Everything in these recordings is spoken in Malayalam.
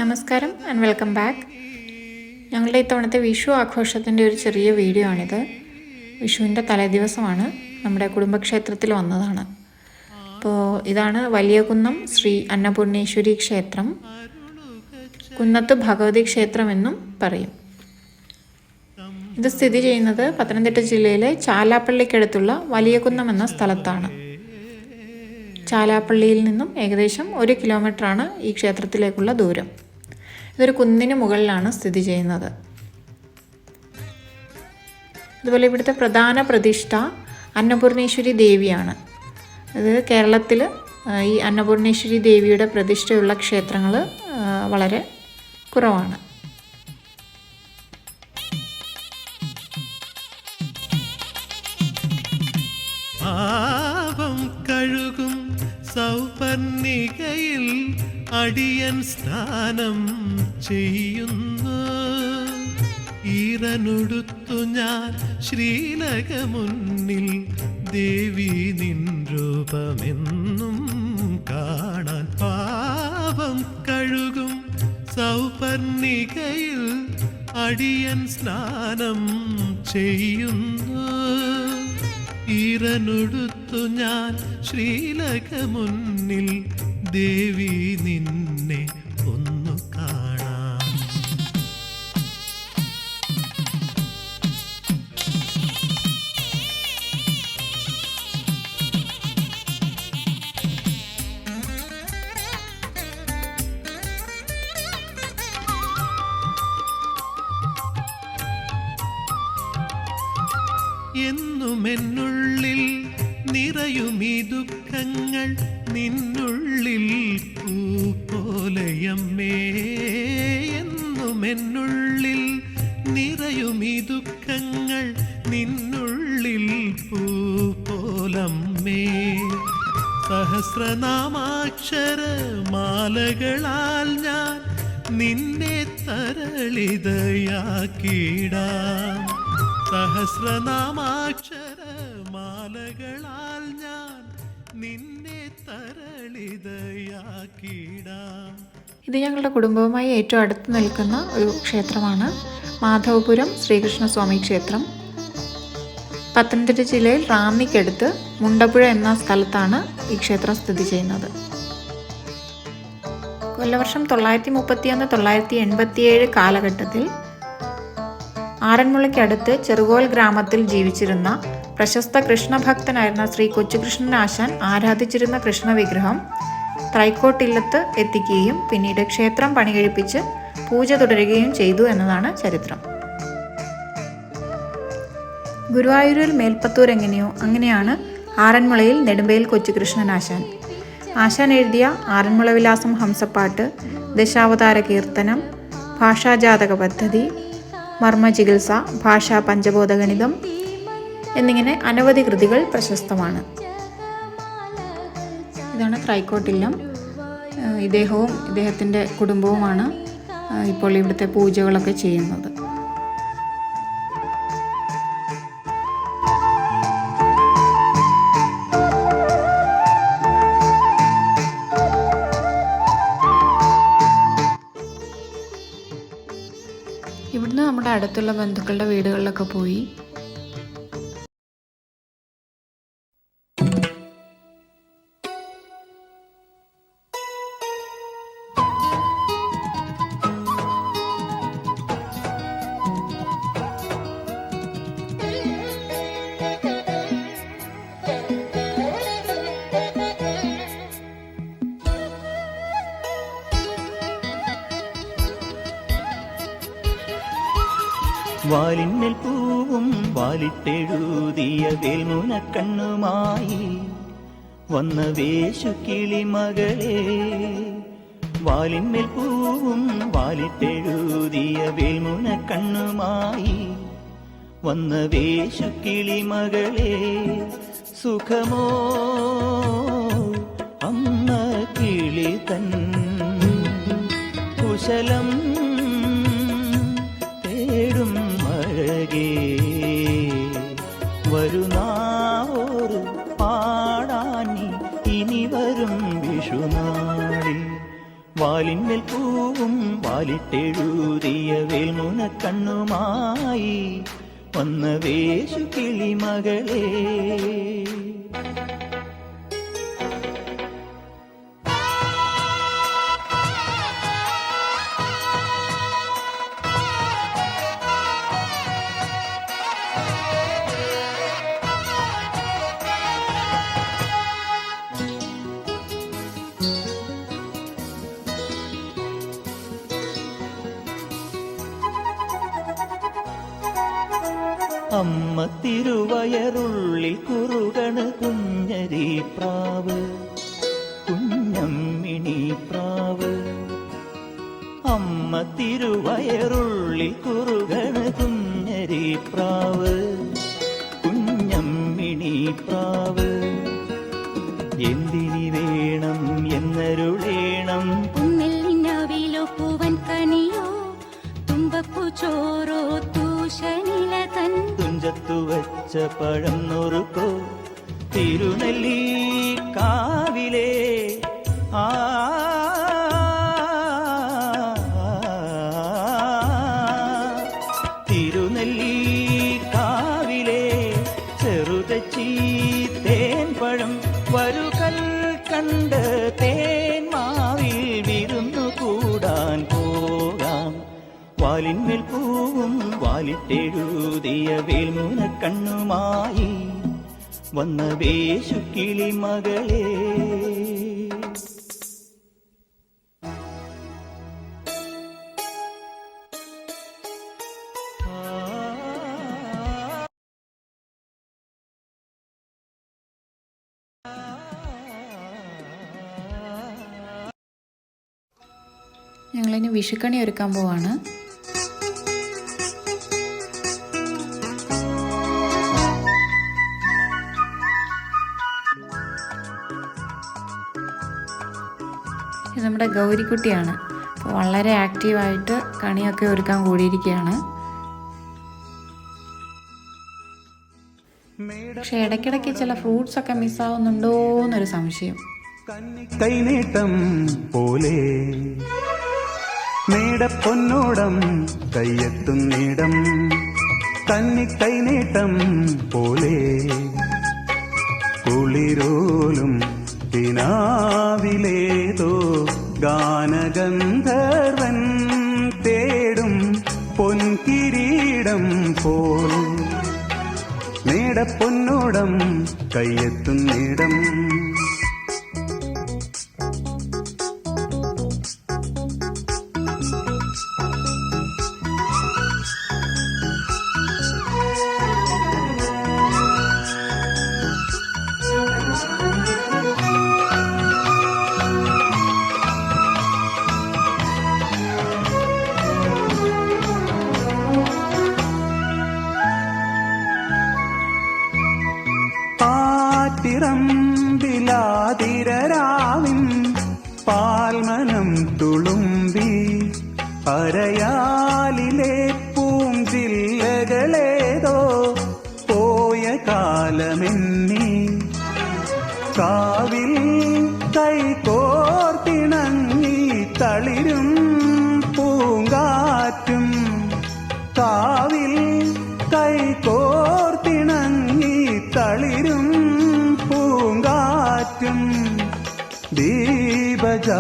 നമസ്കാരം ആൻഡ് വെൽക്കം ബാക്ക്. ഞങ്ങളുടെ ഇത്തവണത്തെ വിഷു ആഘോഷത്തിൻ്റെ ഒരു ചെറിയ വീഡിയോ ആണിത്. വിഷുവിൻ്റെ തലേദിവസമാണ്, നമ്മുടെ കുടുംബക്ഷേത്രത്തിൽ വന്നതാണ്. അപ്പോൾ ഇതാണ് വലിയകുന്നം ശ്രീ അന്നപൂർണേശ്വരി ക്ഷേത്രം. കുന്നത്ത് ഭഗവതി ക്ഷേത്രം എന്നും പറയും. ഇത് സ്ഥിതി ചെയ്യുന്നത് പത്തനംതിട്ട ജില്ലയിലെ ചാലാപ്പള്ളിക്കടുത്തുള്ള വലിയകുന്നം എന്ന സ്ഥലത്താണ്. ചാലാപ്പള്ളിയിൽ നിന്നും ഏകദേശം 1 കിലോമീറ്ററാണ് ഈ ക്ഷേത്രത്തിലേക്കുള്ള ദൂരം. ഇതൊരു കുന്നിന് മുകളിലാണ് സ്ഥിതി ചെയ്യുന്നത്. അതുപോലെ ഇവിടുത്തെ പ്രധാന പ്രതിഷ്ഠ അന്നപൂർണേശ്വരി ദേവിയാണ്. ഇത് കേരളത്തിൽ ഈ അന്നപൂർണേശ്വരി ദേവിയുടെ പ്രതിഷ്ഠയുള്ള ക്ഷേത്രങ്ങൾ വളരെ കുറവാണ്. കഴുകും സൗപർണികയിൽ അടിയൻ സ്നാനം ചെയ്യുന്നു. ഈറനൊടുത്തു ഞാൻ ശ്രീലകമുന്നിൽ ദേവി നിൻ രൂപമെന്നും കാണാൻ. പാപം കഴുകും സൗപർണികയിൽ അടിയൻ സ്നാനം ചെയ്യുന്നു. ഈറനൊടുത്തു ഞാൻ ശ്രീലകമുന്നിൽ ദേവി നിന്നെ ഒന്നു കാണാം. എന്നുമെന്നുള്ളിൽ നിറയുമീ ദുഃഖങ്ങൾ നിന്നുള്ളിൽ പൂ പോലെയമ്മേ. എന്നുമെന്നുള്ളിൽ നിറയുമീ ദുഃഖങ്ങൾ നിന്നുള്ളിൽ പൂ പോലമ്മേ. സഹസ്രനാമാക്ഷരമാലകളാൽ ഞാൻ നിന്നെ തരളിതയാക്കിടാം. സഹസ്രനാമാക്ഷരമാലകളാൽ ഞാൻ നിന്നെ തരളിതയാക്കിടാം. ഇത് ഞങ്ങളുടെ കുടുംബവുമായി ഏറ്റവും അടുത്ത് നിൽക്കുന്ന ഒരു ക്ഷേത്രമാണ്. മാധവപുരം ശ്രീകൃഷ്ണസ്വാമി ക്ഷേത്രം. പത്തനംതിട്ട ജില്ലയിൽ റാന്നിക്കടുത്ത് മുണ്ടപ്പുഴ എന്ന സ്ഥലത്താണ് ഈ ക്ഷേത്രം സ്ഥിതി ചെയ്യുന്നത്. കൊല്ലവർഷം 931-987 കാലഘട്ടത്തിൽ ആറന്മുളയ്ക്കടുത്ത് ചെറുകോൽ ഗ്രാമത്തിൽ ജീവിച്ചിരുന്ന പ്രശസ്ത കൃഷ്ണഭക്തനായിരുന്ന ശ്രീ കൊച്ചുകൃഷ്ണനാശാൻ ആരാധിച്ചിരുന്ന കൃഷ്ണവിഗ്രഹം ത്രൈക്കോട്ടില്ലത്ത് എത്തിക്കുകയും പിന്നീട് ക്ഷേത്രം പണികഴിപ്പിച്ച് പൂജ തുടരുകയും ചെയ്തു എന്നതാണ് ചരിത്രം. ഗുരുവായൂരിൽ മേൽപ്പത്തൂർ എങ്ങനെയോ അങ്ങനെയാണ് ആറന്മുളയിൽ നെടുമ്പയിൽ കൊച്ചുകൃഷ്ണനാശാൻ. ആശാൻ എഴുതിയ ആറന്മുള വിലാസം ഹംസപ്പാട്ട്, ദശാവതാര കീർത്തനം, ഭാഷാജാതക പദ്ധതി, മർമ്മചികിത്സ, ഭാഷാ പഞ്ചബോധഗണിതം എന്നിങ്ങനെ അനവധി കൃതികൾ പ്രശസ്തമാണ്. ഇതാണ് ത്രൈക്കോട്ടില്ലം. ഇദ്ദേഹവും ഇദ്ദേഹത്തിൻ്റെ കുടുംബവുമാണ് ഇപ്പോൾ ഇവിടുത്തെ പൂജകളൊക്കെ ചെയ്യുന്നത്. ഇവിടുന്ന് നമ്മുടെ അടുത്തുള്ള ബന്ധുക്കളുടെ വീടുകളിലൊക്കെ പോയി വാലിന്മേൽ പൂവും വാലിട്ടെഴുതിയ വേൽമുനക്കണ്ണുമായി വന്ന വേശുകിളി മകളെ. വാലിന്മേൽ പൂവും വാലിട്ടെഴുതിയ വേൽമുനക്കണ്ണുമായി വന്ന വേശുകിളി മകളെ. സുഖമോ അമ്മ കിളി തൻ കുശലം തേടും അഴകേ. വരുന്നാവൊരു പാടാനി ഇനി വരും വിഷുനാളിൽ വാലിന്മേൽ പൂവും വാലിട്ടെഴുതിയ വേൽമുന കണ്ണുമായി വന്ന വേശു കിളിമകളെ. അമ്മ തിരുവയറുള്ളിൽ കുറുകണ് കുഞ്ഞരി പ്രാവ്, കുഞ്ഞമ്മിണി പ്രാവ്. അമ്മ തിരുവയറുള്ളിൽ കുറുകണ് കുഞ്ഞരി പ്രാവ്, കുഞ്ഞമ്മിണി പ്രാവ്. എന്തിനി വേണം എന്നരുളേണം, പൂവൻ കനിയോ തുമ്പപ്പൂ ചോറോ തൂശനില തൻ തുഞ്ചത്തു വച്ച പഴം നുറുക്കോ തിരുനെല്ലി കാവിലേ. ആ തിരുനെല്ലി കാവിലേ ചെറുതച്ചി തേൻ പഴം വരുകൽ കണ്ട് തേൻ മാവിൽ വിരുന്നു കൂടാൻ പോകാം. വാലിന്മേൽ പൂവും വാലിട്ടെഴുതിയ വേൽമുന കണ്ണുമായി വന്ന വേശു കിളിമകളെ. ഞങ്ങളിനി വിഷുക്കണി ഒരുക്കാൻ പോവാണ്. ഇത് നമ്മുടെ ഗൗരിക്കുട്ടിയാണ്. അപ്പോൾ വളരെ ആക്റ്റീവായിട്ട് കണിയൊക്കെ ഒരുക്കാൻ കൂടിയിരിക്കുകയാണ്. പക്ഷെ ഇടയ്ക്കിടയ്ക്ക് ചില ഫ്രൂട്ട്സ് ഒക്കെ മിസ്സാവുന്നുണ്ടോ എന്നൊരു സംശയം. കൈനീട്ടം പോലെ മേടപ്പൊന്നോടം കയ്യെത്തുന്നിടം, കന്നിക്കൈനീട്ടം പോലെ കുളിരോലും പിനാവിലേതോ ഗാനഗന്ധർവൻ തേടും പൊൻകിരീടം പോൽ മേടപ്പൊന്നോടം കയ്യെത്തുന്നിടം. തിറമ്പിലാതിരാവിൻ പാൽമനം തുളുമ്പി അരയാലിലെ പൂഞ്ചില്ലകളേതോ പോയ കാലമെന്നി കാവിൽ കൈകോർത്തിണങ്ങി തളിരും പൂങ്കാറ്റും, കാവിൽ കൈകോർത്തിണങ്ങി തളിരും പൂങ്കാറ്റും. ദീപജാലമേന്തി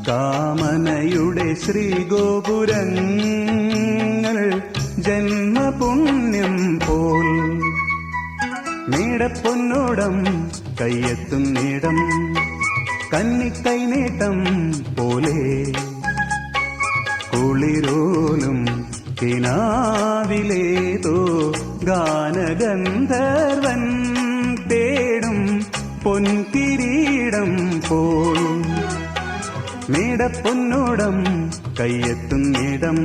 കാമനയുടെ ശ്രീഗോപുരങ്ങൾ ജന്മപുണ്യം പോൽ മേടപ്പൊന്നോടം കയ്യെത്തുന്നിടം, കന്നിക്കൈനീട്ടം പോലെ കുളിരോലും കിനാവിലേതോ ഗാനഗന്ധർവൻ തേടും പൊൻകിരീടം പോൽ മേടപ്പൊന്നോടം കയ്യെത്തുന്നിടം.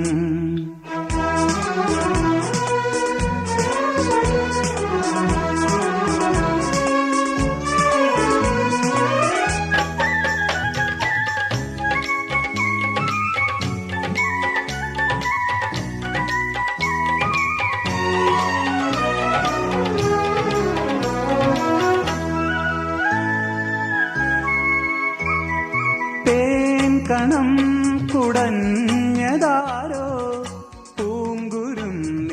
മണം കുടഞ്ഞതാരോ പൂങ്കുരുന്നിനുള്ളിൽ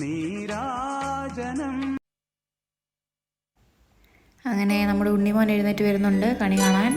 നീരാജനം. അങ്ങനെ നമ്മുടെ ഉണ്ണിമോൻ എഴുന്നേറ്റ് വരുന്നുണ്ട് കണി കാണാൻ.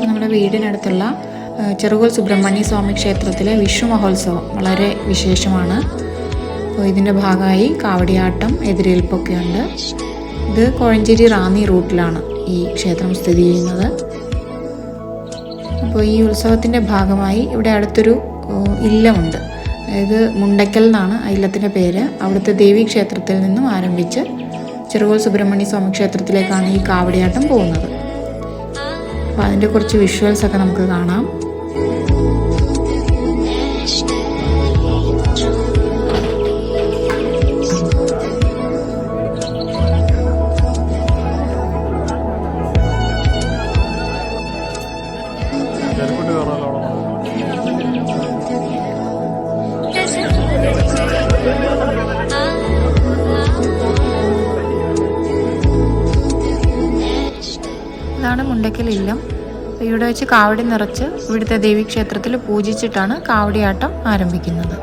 നമ്മുടെ വീടിനടുത്തുള്ള ചെറുകോൽ സുബ്രഹ്മണ്യ സ്വാമി ക്ഷേത്രത്തിലെ വിഷു മഹോത്സവം വളരെ വിശേഷമാണ്. അപ്പോൾ ഇതിൻ്റെ ഭാഗമായി കാവടിയാട്ടം, എതിരേൽപ്പൊക്കെ ഉണ്ട്. ഇത് കോഴഞ്ചേരി റാന്നി റൂട്ടിലാണ് ഈ ക്ഷേത്രം സ്ഥിതി ചെയ്യുന്നത്. അപ്പോൾ ഈ ഉത്സവത്തിൻ്റെ ഭാഗമായി ഇവിടെ അടുത്തൊരു ഇല്ലമുണ്ട്. അതായത് മുണ്ടയ്ക്കൽ എന്നാണ് ആ ഇല്ലത്തിൻ്റെ പേര്. അവിടുത്തെ ദേവീ ക്ഷേത്രത്തിൽ നിന്നും ആരംഭിച്ച് ചെറുകോൽ സുബ്രഹ്മണ്യ സ്വാമി ക്ഷേത്രത്തിലേക്കാണ് ഈ കാവടിയാട്ടം പോകുന്നത്. അപ്പോൾ അതിൻ്റെ കുറച്ച് വിഷ്വൽസ് ഒക്കെ നമുക്ക് കാണാം. ഇതാണ് മുണ്ടയ്ക്കൽ ഇല്ലം. ഇവിടെ വെച്ച് കാവടി നിറച്ച് ഇവിടുത്തെ ദേവീക്ഷേത്രത്തിൽ പൂജിച്ചിട്ടാണ് കാവടിയാട്ടം ആരംഭിക്കുന്നത്.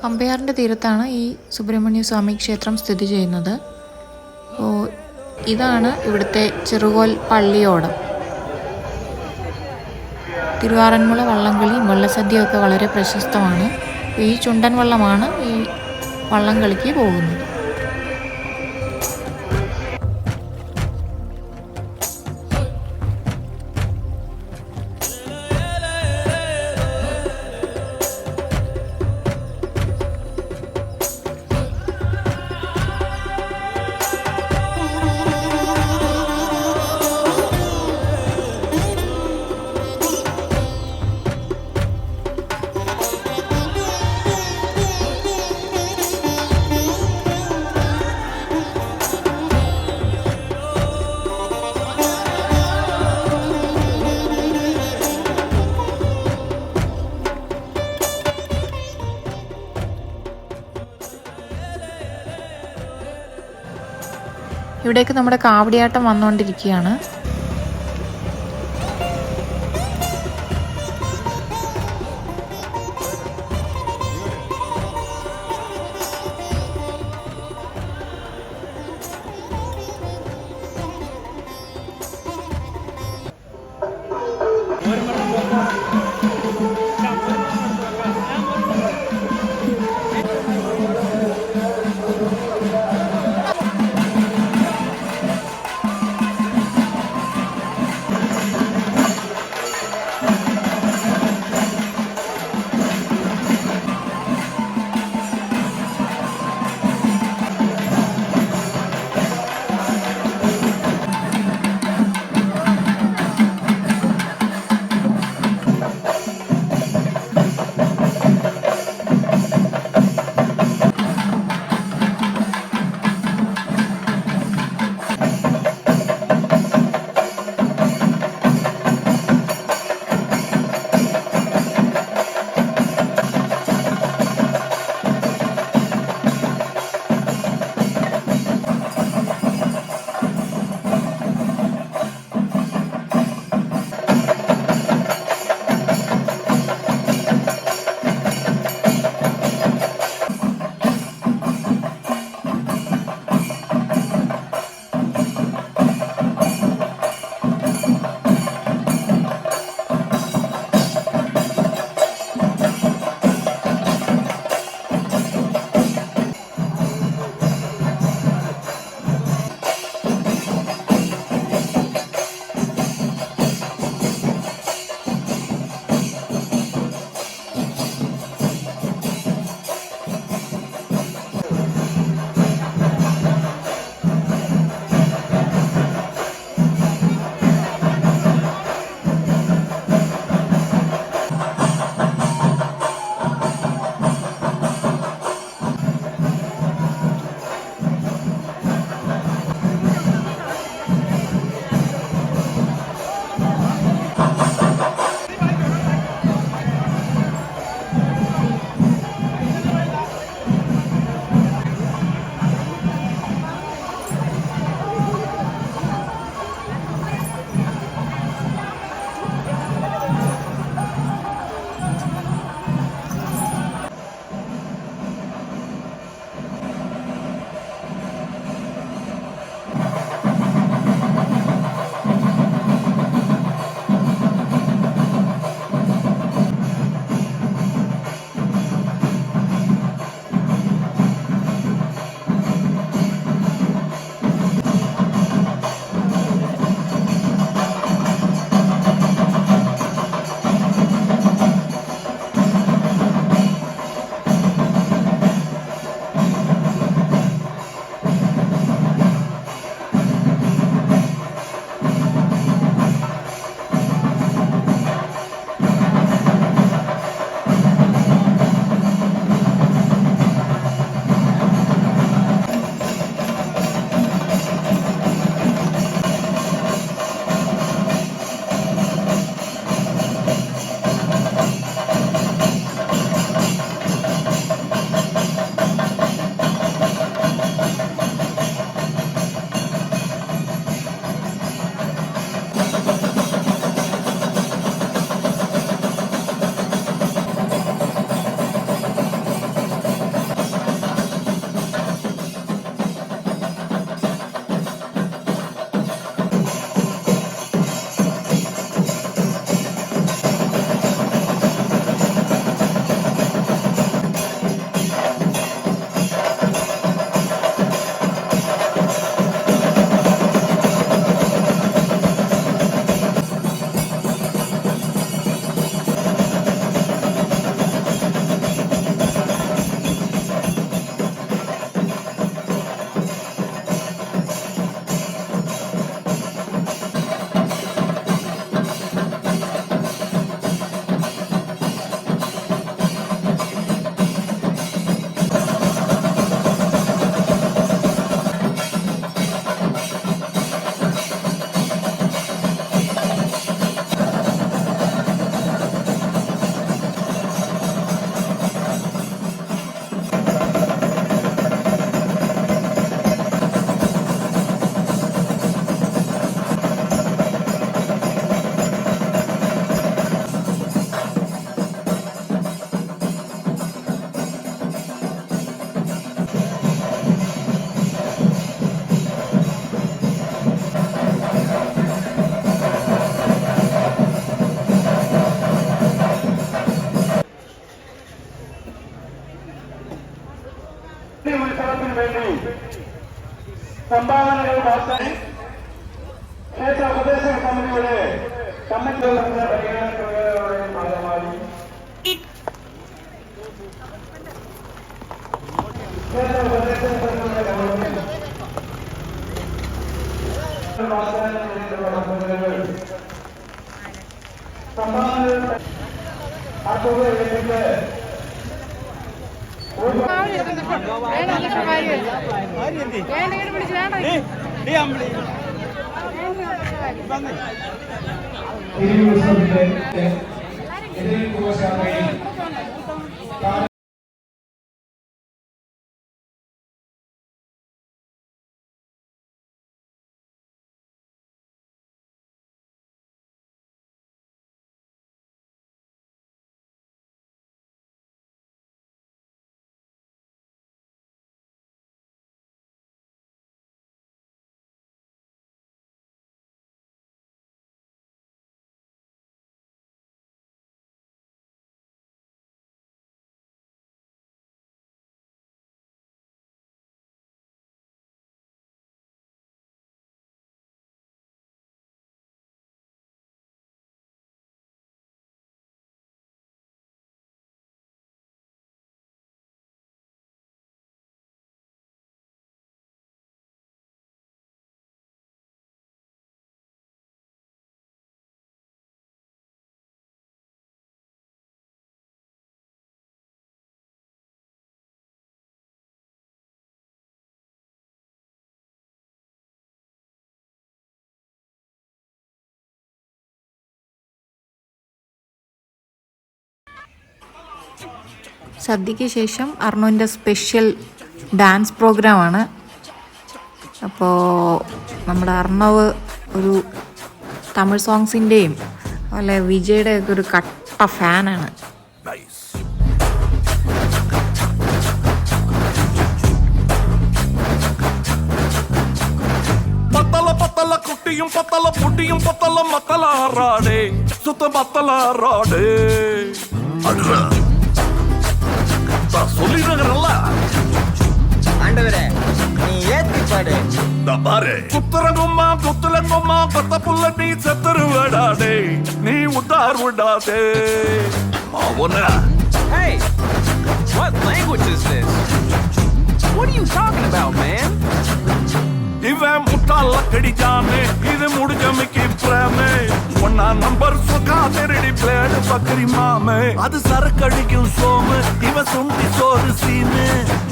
അമ്പയാറിൻ്റെ തീരത്താണ് ഈ സുബ്രഹ്മണ്യ സ്വാമി ക്ഷേത്രം സ്ഥിതി ചെയ്യുന്നത്. അപ്പോൾ ഇതാണ് ഇവിടുത്തെ ചെറുകോൽ പള്ളിയോടം. തിരുവാറന്മുള വള്ളംകളിയും വള്ളസദ്യയൊക്കെ വളരെ പ്രശസ്തമാണ്. ഈ ചുണ്ടൻ വള്ളമാണ് ഈ വള്ളംകളിക്ക് പോകുന്നത്. ഇവിടേക്ക് നമ്മുടെ കാവടിയാട്ടം വന്നുകൊണ്ടിരിക്കുകയാണ്. ഉത്സവത്തിന് വേണ്ടി സംഭാവനകൾ മാത്രം ക്ഷേത്ര ഉപദേശക സമിതിയുടെ കമ്മിറ്റികളുടെ പരിഗണനയുടെ ഭാഗമായി ക്ഷേത്ര ഉപദേശക സമിതിയുടെ സംഭാവനകൾ ആ തുക ഏറ്റിട്ട് സദ്യയ്ക്ക് ശേഷം അർണുവിൻ്റെ സ്പെഷ്യൽ ഡാൻസ് പ്രോഗ്രാമാണ്. അപ്പോൾ നമ്മുടെ അർണവ് ഒരു തമിഴ് സോങ്സിൻ്റെയും അതുപോലെ വിജയുടെ ഒക്കെ ഒരു കട്ട ഫാനാണ്. பத்தல குட்டியும் பத்தல புட்டியும் பத்தல மத்தல ஆறாடே சுத்த மத்தல ஆறாடே சொல்லிடுறல ஆண்டவரே நீ ஏத்தி பாடு பாரு குத்துறங்கும்மா குத்துலங்கும்மா பத்த புள்ள நீ செத்துருவடாடே நீ உத்தார் விடாதே மாவன Hey, what language is this? What are you talking about, man? இவன் முட்டாள கடிச்சானே இது முடிஞ்சமைக்கு பிரேமே ஒன்னா நம்பர் சுகா திருடி பிளேடு பக்கரி மாமே அது சரக்கடிக்கும் சோமு இவன் சுண்டி சோறு சீனு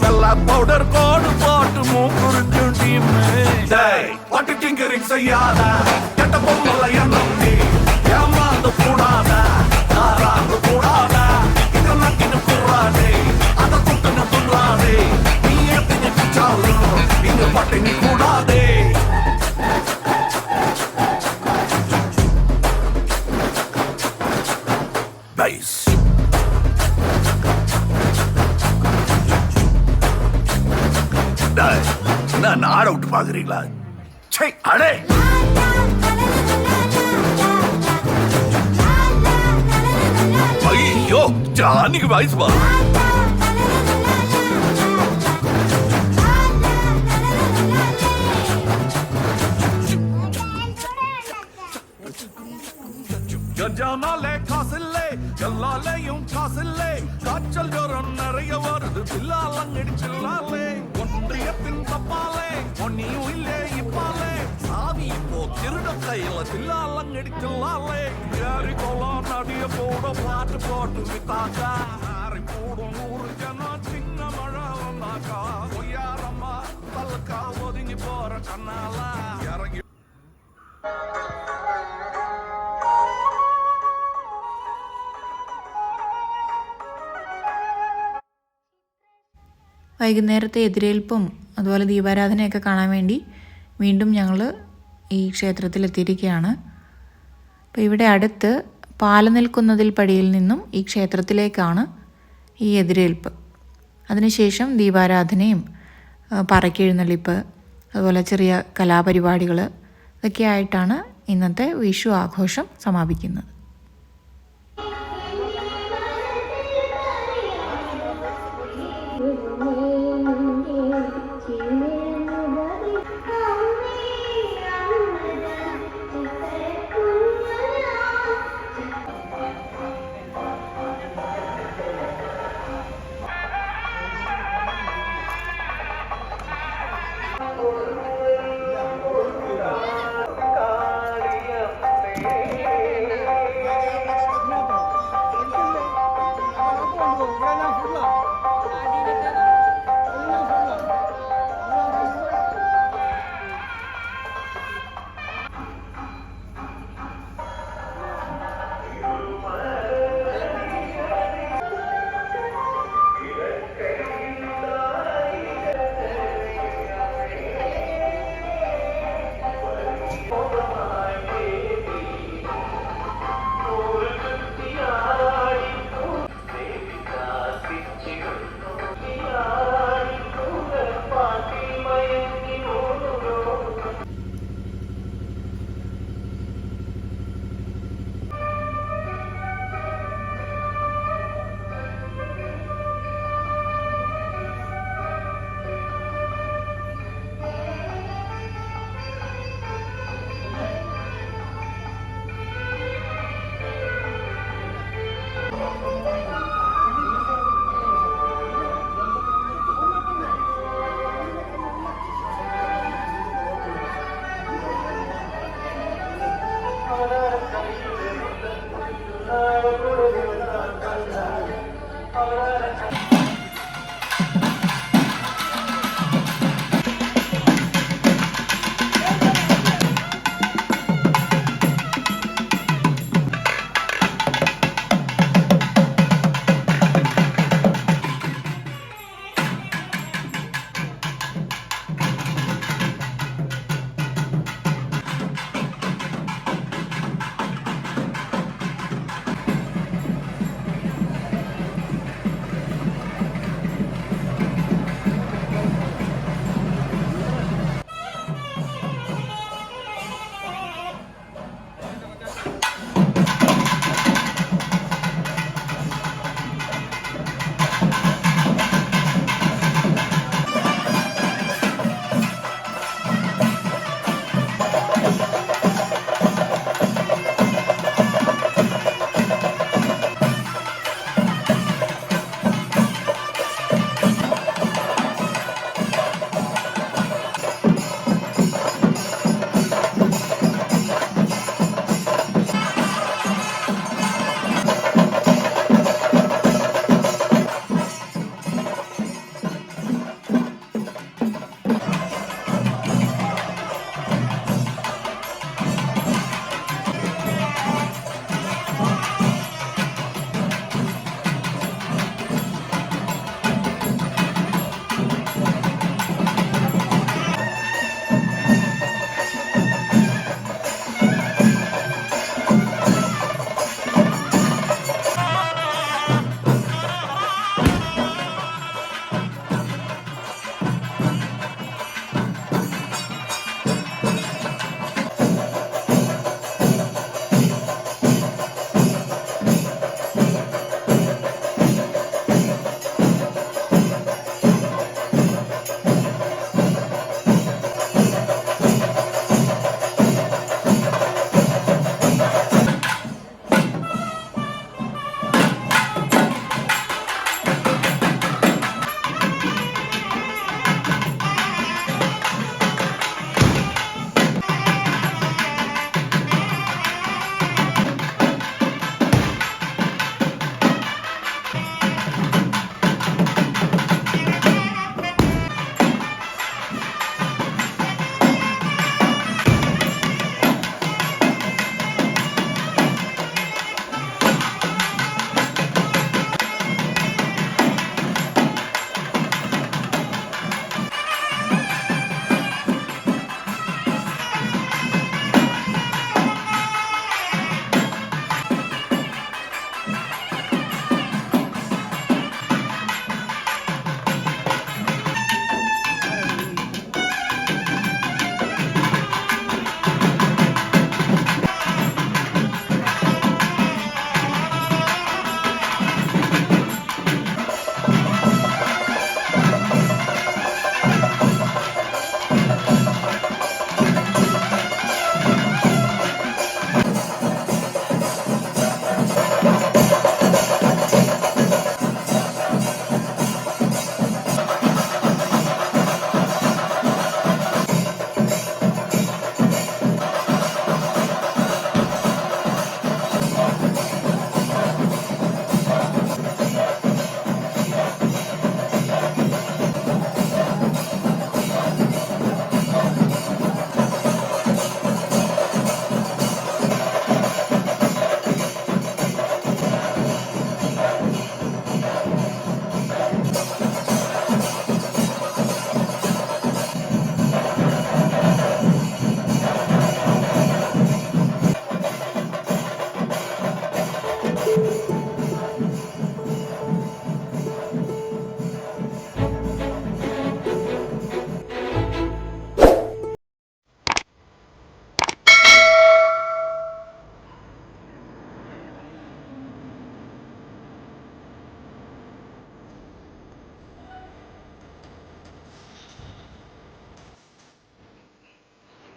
நல்லா பவுடர் கோடு போட்டு மூக்குறிஞ்சும் டீமு டேய் பட்டு டிங்கரிங் செய்யாத கெட்ட பொம்மல எண்ணம் நீ ஏமாந்து கூடாத நாராந்து கூடாத இத நக்கின்னு கூடாதே அத குட்டுன்னு துள்ளாதே நீ ஏத்தின்னு பிச்சாலும் இங்க பட்டினி கூடாதே Nice. நான் ஆட விட்டு பாக்குறீங்களா? சே அடே ஐயோ ஜானிக்கு வயசு பா கஞ்சானாலே காசில்லே எல்லாலேயும் காசில்லே காய்ச்சல் ஜோரம் நிறைய வருது பில்லாலங்கடி சில்லாலே ஒன்றியத்தின் தப்பாலே ஒன்னியும் இல்லே இப்பாலே சாவி இப்போ திருட கையில பில்லாலங்கடி சில்லாலே ஏறி கோலம் நடிய போட பாட்டு போட்டு வித்தாக்கா ஆறி போடும் 100 ஜனம் சின்ன மழை வந்தாக்கா பொய்யாரம்மா பல்லுக்கா ஒதுங்கி போற கண்ணாலா இறங்கி വൈകുന്നേരത്തെ എതിരേൽപ്പും അതുപോലെ ദീപാരാധനയൊക്കെ കാണാൻ വേണ്ടി വീണ്ടും ഞങ്ങൾ ഈ ക്ഷേത്രത്തിലെത്തിയിരിക്കുകയാണ്. അപ്പോൾ ഇവിടെ അടുത്ത് പാലനിൽക്കുന്നതിൽ പടിയിൽ നിന്നും ഈ ക്ഷേത്രത്തിലേക്കാണ് ഈ എതിരേൽപ്പ്. അതിനുശേഷം ദീപാരാധനയും പറക്കെഴുന്നള്ളിപ്പ് അതുപോലെ ചെറിയ കലാപരിപാടികൾ ഇതൊക്കെ ആയിട്ടാണ് ഇന്നത്തെ വിഷു ആഘോഷം സമാപിക്കുന്നത്. Oh